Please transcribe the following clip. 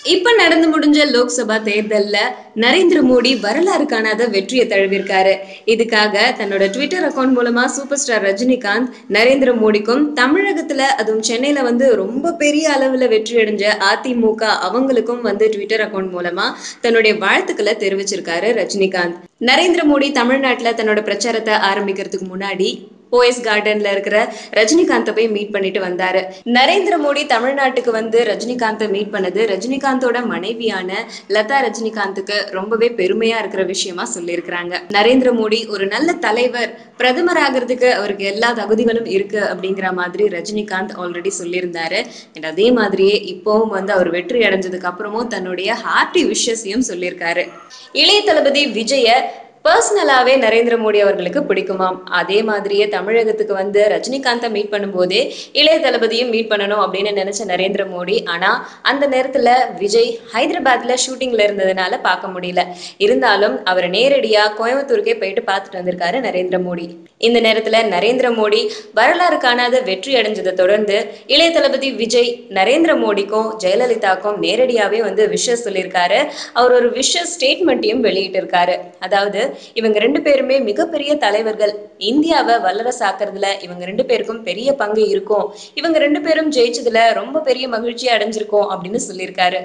இப்ப நடந்து முடிஞ்ச லோக்சபா தேர்தல்ல நரேந்திர மோடி வரலாறு காணாத வெற்றியை தழுவிருக்காரு. இதுக்காக தன்னோட ட்விட்டர் அக்கௌண்ட் மூலமா சூப்பர் ஸ்டார் ரஜினிகாந்த் நரேந்திர மோடிக்கும், தமிழகத்துல அதுவும் சென்னையில ரொம்ப பெரிய அளவுல வெற்றி அடைஞ்ச அதிமுக அவங்களுக்கும் ட்விட்டர் அக்கௌண்ட் மூலமா தன்னுடைய வாழ்த்துக்களை தெரிவிச்சிருக்காரு ரஜினிகாந்த். நரேந்திர மோடி தமிழ்நாட்டுல தன்னோட பிரச்சாரத்தை ஆரம்பிக்கிறதுக்கு முன்னாடி போயஸ் கார்டன்ல இருக்கிற ரஜினிகாந்த போய் மீட் பண்ணிட்டு வந்தாரு. நரேந்திர மோடி தமிழ்நாட்டுக்கு ரஜினிகாந்தை மீட் பண்ணது ரஜினிகாந்தோட மனைவியான லதா ரஜினிகாந்துக்கு ரொம்பவே பெருமையா இருக்கிற விஷயமா சொல்லியிருக்கிறாங்க. நரேந்திர மோடி ஒரு நல்ல தலைவர், பிரதமர் ஆகிறதுக்கு அவருக்கு எல்லா தகுதிகளும் இருக்கு அப்படிங்கிற மாதிரி ரஜினிகாந்த் ஆல்ரெடி சொல்லியிருந்தாரு. அதே மாதிரியே இப்பவும் அவர் வெற்றி அடைஞ்சதுக்கு அப்புறமும் தன்னுடைய ஹார்ட்டி விஷஸையும் சொல்லியிருக்காரு. இளைய தளபதி விஜய பர்சனலாவே நரேந்திர மோடி அவர்களுக்கு பிடிக்குமாம். அதே மாதிரியே தமிழகத்துக்கு ரஜினிகாந்தை மீட் பண்ணும்போதே இளைய தளபதியும் மீட் பண்ணணும் அப்படின்னு நினைச்ச நரேந்திர மோடி, ஆனா அந்த நேரத்துல விஜய் ஹைதராபாத்ல ஷூட்டிங்ல இருந்ததுனால பார்க்க முடியல. இருந்தாலும் அவர் நேரடியா கோயம்புத்தூருக்கே போயிட்டு பார்த்துட்டு வந்திருக்காரு நரேந்திர மோடி. இந்த நேரத்துல நரேந்திர மோடி வரலாறு காணாத வெற்றி அடைஞ்சதை தொடர்ந்து இளைய தளபதி விஜய் நரேந்திர மோடிக்கும் ஜெயலலிதாக்கும் நேரடியாவே விஷஸ் சொல்லியிருக்காரு. அவர் ஒரு விஷஸ் ஸ்டேட்மெண்ட்டையும் வெளியிட்டு இருக்காரு. அதாவது, இவங்க ரெண்டு பேருமே மிகப்பெரிய தலைவர்கள், இந்தியாவை வல்லரசாக்குறதுல இவங்க ரெண்டு பேருக்கும் பெரிய பங்கு இருக்கும், இவங்க ரெண்டு பேரும் ஜெயிச்சதுல ரொம்ப பெரிய மகிழ்ச்சி அடைஞ்சிருக்கோம் அப்படின்னு சொல்லியிருக்காரு.